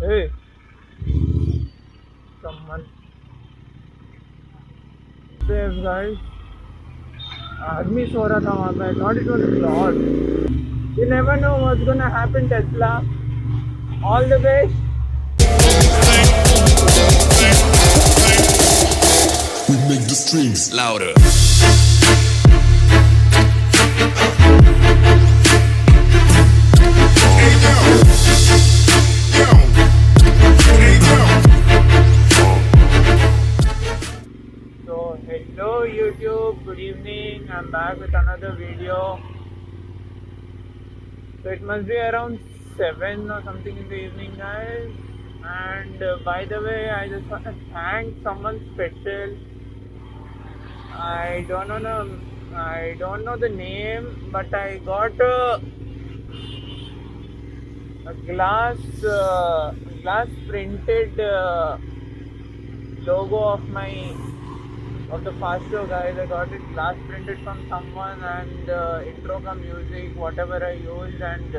Hey, someone save guys. आदमी सो रहा था वहाँ पे. I thought it was God. You never know what's gonna happen, Tesla. All the best. We make the strings louder. So hello YouTube, good evening. I'm back with another video. So it must be around 7 or something in the evening, guys. And by the way, I just want to thank someone special. I don't know. I don't know the name, but I got a glass printed logo of the Fastto guys. I got it glass printed from someone, and intro ka music, whatever I used, and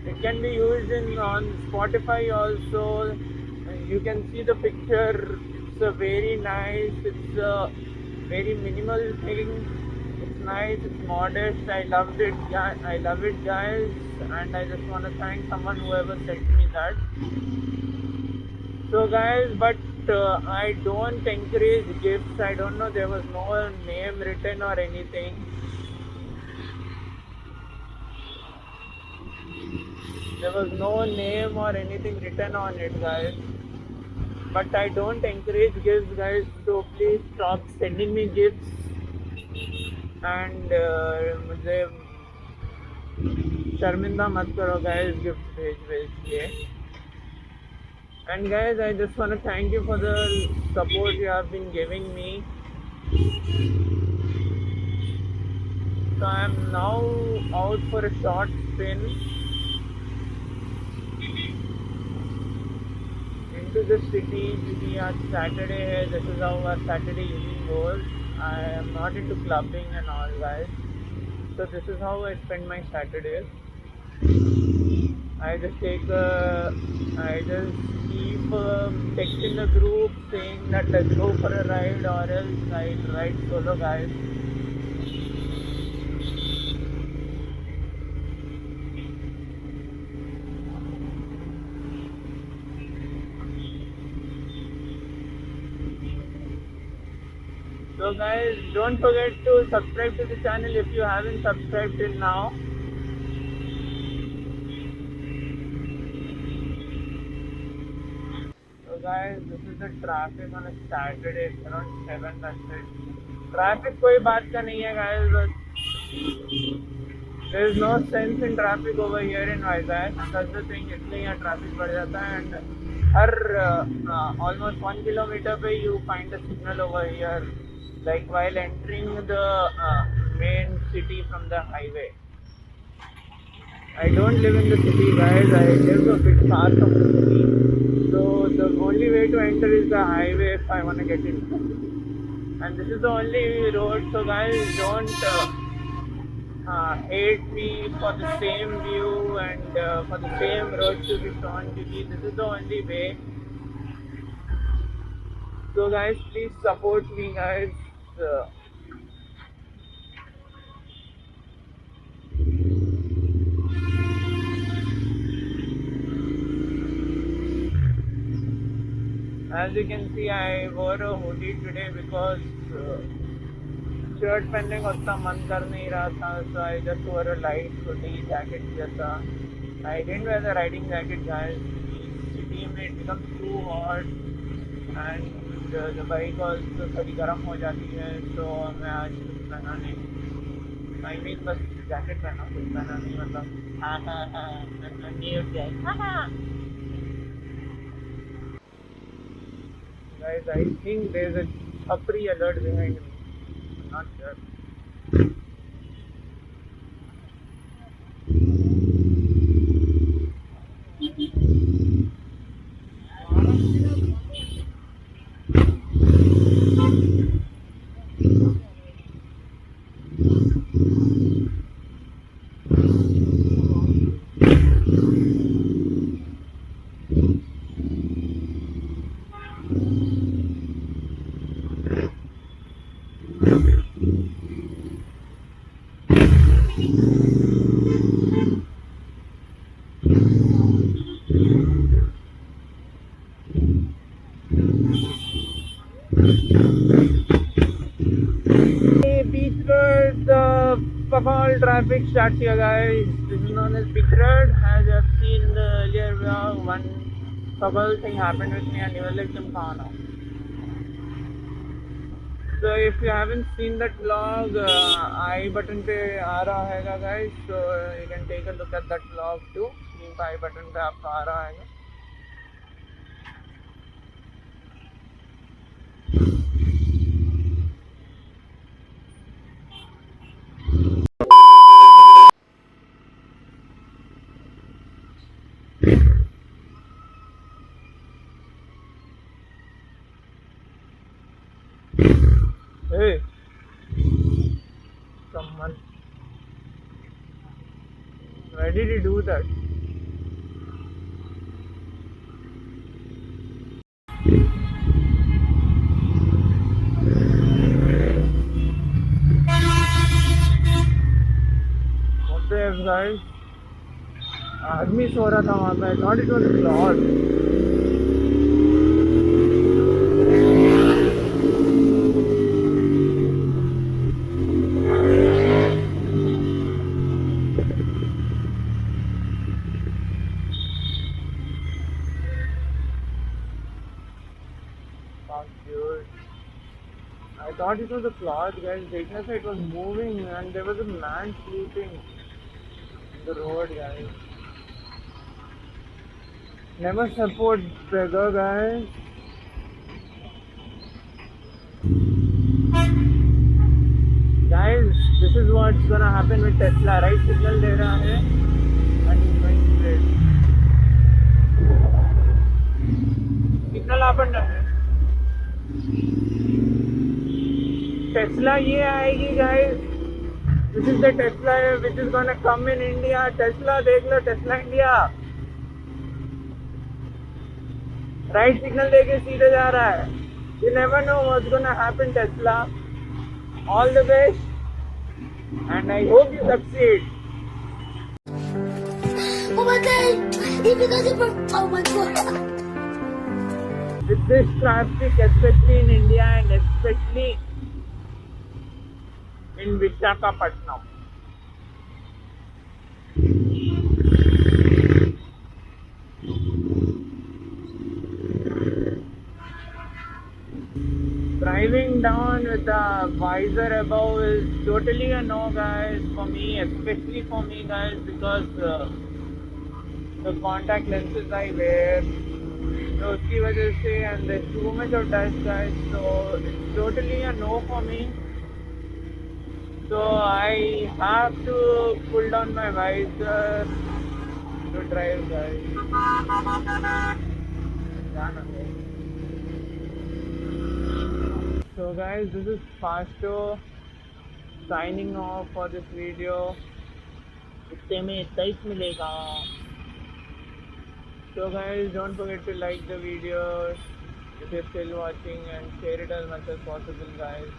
it can be used in on Spotify also. You can see the picture. It's a very nice. It's a very minimal thing. It's nice. It's modest. I loved it. I love it, guys. And I just want to thank someone whoever sent me that. So guys, but I don't encourage gifts. I don't know, there was no name written or anything. There was no name or anything written on it, guys. But I don't encourage gifts, guys. So please stop sending me gifts. And मुझे शर्मिंदा मत करो, guys. Gift भेज के. And guys, I just want to thank you for the support you have been giving me. So I am now out for a short spin into the city. क्योंकि आज Saturday है. This is how our Saturday evening goes. I am not into clubbing and all, guys. So this is how I spend my Saturdays. I just keep texting the group saying that let's go for a ride, or else I ride solo, guys. So guys, don't forget to subscribe to the channel if you haven't subscribed till now. So guys, this is the traffic on a Saturday. It's around 7. That's it. Traffic कोई बात का नहीं है, guys. But there is no sense in traffic over here in Vizag. That's the thing. इसलिए यहाँ traffic बढ़ जाता है, and हर almost 1 kilometer पे you find a signal over here. Like while entering the main city from the highway. I don't live in the city, guys. I live a bit far from the city. So the only way to enter is the highway if I want to get in. And this is the only road. So guys, don't hate me for the same view and for the same road to be shown to me. This is the only way. So guys, please support me, guys. As you can see, I wore a hoodie today because shirt पहनने का उतना मन कर नहीं रहा था. So I just wore a light hoodie jacket जैसा. I didn't wear the riding jacket, guys. City में it becomes too hot and the bike also थोड़ी गर्म हो जाती है. So मैं आज कुछ पहना नहीं. I mean बस जैकेट पहना, कुछ पहना नहीं. मतलब हाँ न्यूड जाए. Guys, I think there's a Chapri alert behind me. I'm not sure. traffic start here, guys. This is known as Big Road. As you have seen in the earlier vlog, one couple thing happened with me and you will like them now. So if you haven't seen that vlog, I button पे आ रहा हैगा guys. So you can take a look at that vlog too. Screen पे I button पे आपको आ रहा हैगा. Hey, someone. Why did he do that? What the F, guys? आदमी सो रहा था वहाँ पे. I thought it was a cloud. Fuck, dude. I thought it was a cloud, guys. Witness, it was moving and there was a man sleeping in the road, guys. Never support beggar, guys. Guys, this is what's gonna happen with Tesla. Right signal de raha hai and it's going straight. Signal up and down. Tesla ये आएगी, guys. This is the Tesla which is gonna come in India. Tesla, देख लो, Tesla India. Right signal देके सीधे जा रहा है. You never know what's gonna happen, Tesla. All the best, and I hope you succeed. Oh my god! Oh my god! With this traffic, especially in India and especially in Visakhapatnam. Driving down with a visor above is totally a no, guys, for me, especially for me, guys, because the contact lenses I wear, so uski wajah se, and there's too much of dust, guys, so it's totally a no for me. So I have to pull down my visor to drive, guys. So guys, this is Fastto signing off for this video. इतने में 23 मिलेगा. So guys, don't forget to like the video if you're still watching and share it as much as possible, guys.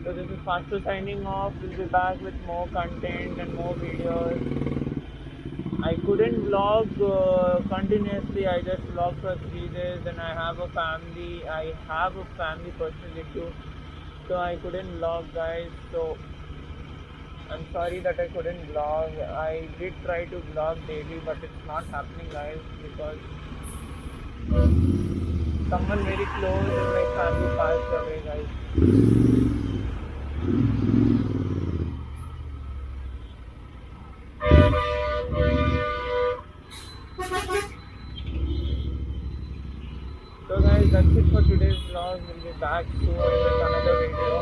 So this is Fastto signing off. We'll be back with more content and more videos. I couldn't vlog continuously. I just vlogged for 3 days and I have a family. I have a family personal issue, so I couldn't vlog, guys. So I'm sorry that I couldn't vlog. I did try to vlog daily, but it's not happening, guys, because someone very close in my family passed away, guys. So guys, that's it for today's vlog. We'll be back soon with another video.